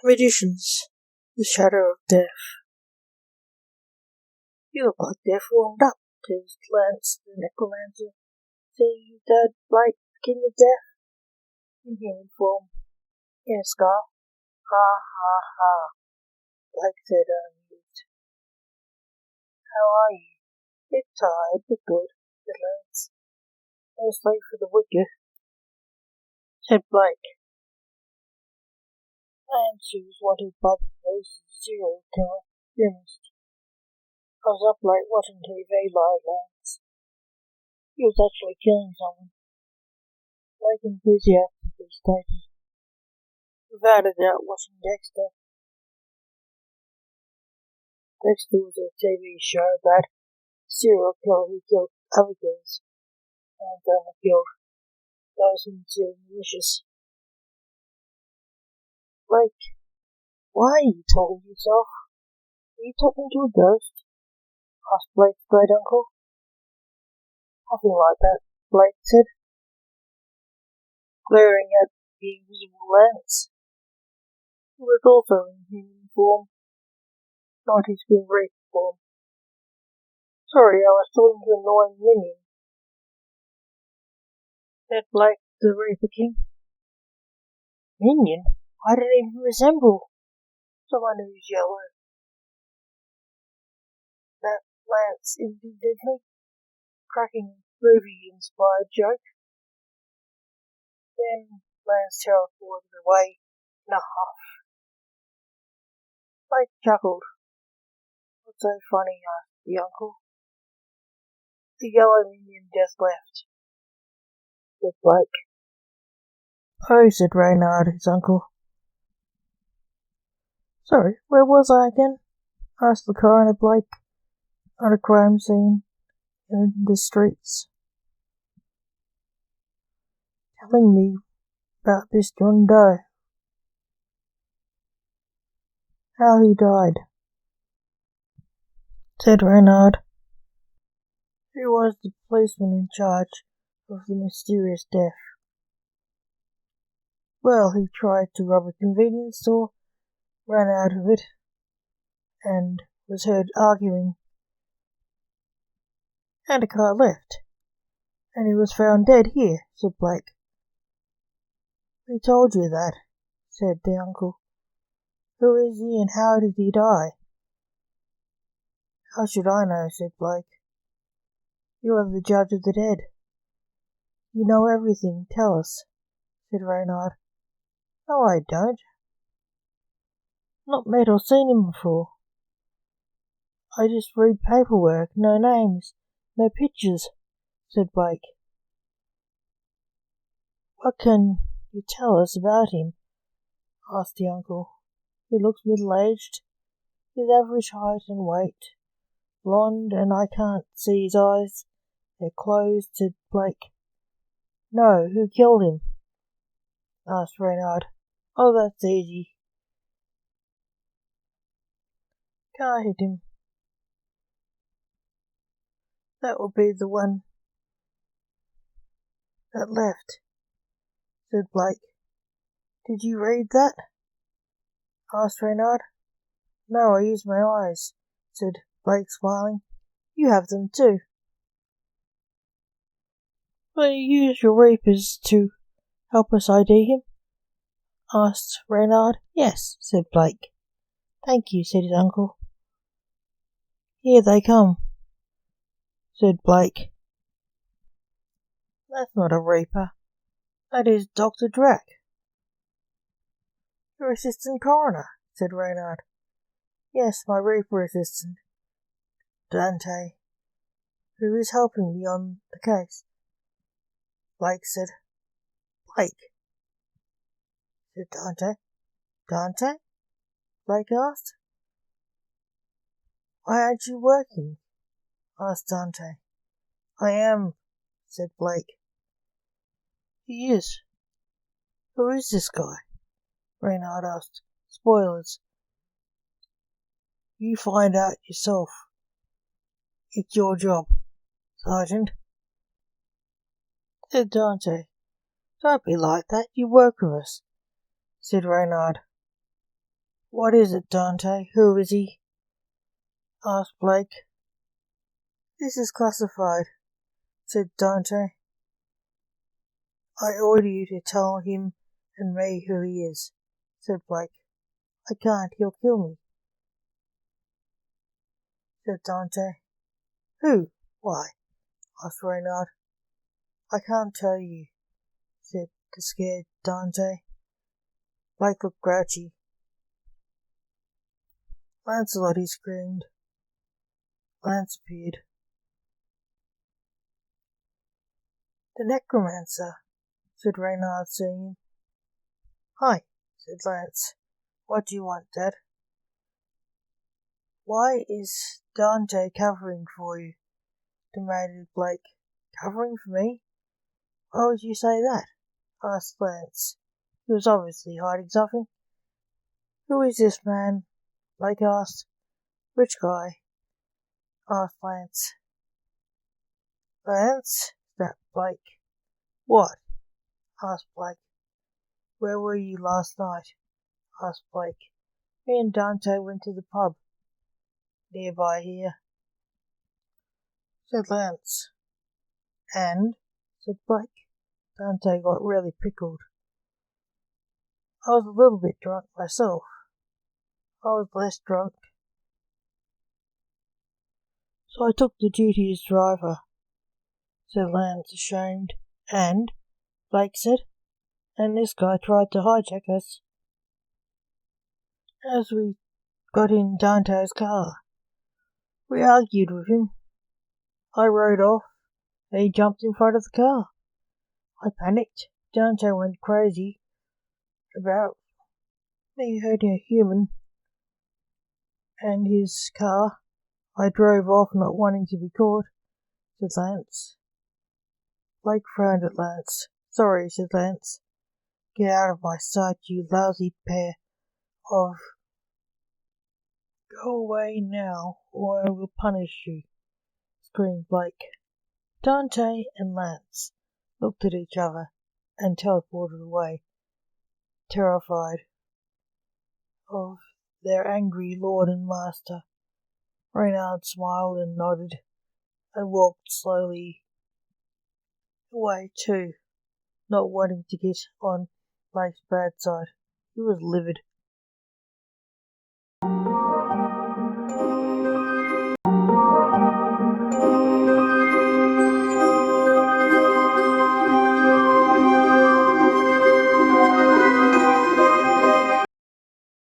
Magicians, the shadow of death. You look like death warmed up, says Lance the necromancer, seeing his dad Blake skin of death in human form, in a scarf. Ha ha ha, Blake said unamused. How are you? Bit tired, but good, said Lance. No sleep for the wicked, said Blake. Lance, who was wanted by the police as a serial killer, grimaced. I was up late watching TV, lied Lance. He was actually killing someone. Blake enthusiastically stated. Without a doubt watching Dexter. Dexter was a TV show about a serial killer who killed other killers, and only killed those who considered malicious. Blake, why are you talking to yourself? Are you talking to a ghost? Asked Blake's great uncle. Nothing like that, Blake said, glaring at the invisible Lance. He was also in human form, not his Grim Reaper form. Sorry, I was talking to an annoying minion, said Blake the Reaper King. Minion? I don't even resemble someone who's yellow. That Lance indignantly, cracking a movie-inspired joke. Then Lance teleported away in a huff. Blake chuckled. What's so funny? Asked the uncle. The yellow minion just left, said Blake. Oh, said Reynard, his uncle. Sorry, where was I again? Asked the coroner Blake, on a crime scene in the streets. Telling me about this John Doe. How he died, said Reynard, who was the policeman in charge of the mysterious death. Well, he tried to rob a convenience store, ran out of it, and was heard arguing, and a car left, and he was found dead here, said Blake. Who told you that? Said the uncle. Who is he and how did he die? How should I know? Said Blake. You are the judge of the dead. You know everything. Tell us, said Reynard. No, I don't. Not met or seen him before. I just read paperwork, no names, no pictures, said Blake. What can you tell us about him? Asked the uncle. He looks middle-aged, his average height and weight, blonde, and I can't see his eyes. They're closed, said Blake. No, who killed him? Asked Reynard. Oh, that's easy. Car hit him. That would be the one that left, said Blake. Did you read that? Asked Reynard. No, I used my eyes, said Blake, smiling. You have them too. Will you use your reapers to help us ID him? Asked Reynard. Yes, said Blake. Thank you, said his uncle. Here they come, said Blake. That's not a reaper. That is Dr. Drac. Your assistant coroner, said Reynard. Yes, my reaper assistant, Dante, who is helping me on the case. Blake said. Blake, said Dante. Dante? Blake asked. Why aren't you working? Asked Dante. I am, said Blake. He is. Who is this guy? Reynard asked. Spoilers. You find out yourself. It's your job, Sergeant, said Dante. Don't be like that. You work with us, said Reynard. What is it, Dante? Who is he? Asked Blake. This is classified, said Dante. I order you to tell him and me who he is, said Blake. I can't, he'll kill me, said Dante. Who? Why? Asked Reynard. I can't tell you, said the scared Dante. Blake looked grouchy. Lancelot, he screamed. Lance appeared. The necromancer, said Reynard, seeing him. Hi, said Lance. What do you want, Dad? Why is Dante covering for you? Demanded Blake. Covering for me? Why would you say that? Asked Lance. He was obviously hiding something. Who is this man? Blake asked. Which guy? Asked Lance. Lance? Snapped Blake. What? Asked Blake. Where were you last night? Asked Blake. Me and Dante went to the pub. Nearby here, said Lance. And? Said Blake. Dante got really pickled. I was a little bit drunk myself. I was less drunk, so I took the duty as driver, said Lance, ashamed. And? Blake said. And this guy tried to hijack us. As we got in Dante's car, we argued with him. I rode off, and he jumped in front of the car. I panicked. Dante went crazy about me hurting a human and his car. I drove off, not wanting to be caught, said Lance. Blake frowned at Lance. Sorry, said Lance. Get out of my sight, you lousy pair of... Go away now, or I will punish you, screamed Blake. Dante and Lance looked at each other and teleported away, terrified of their angry lord and master. Reynard smiled and nodded and walked slowly away too, not wanting to get on Blake's bad side. He was livid.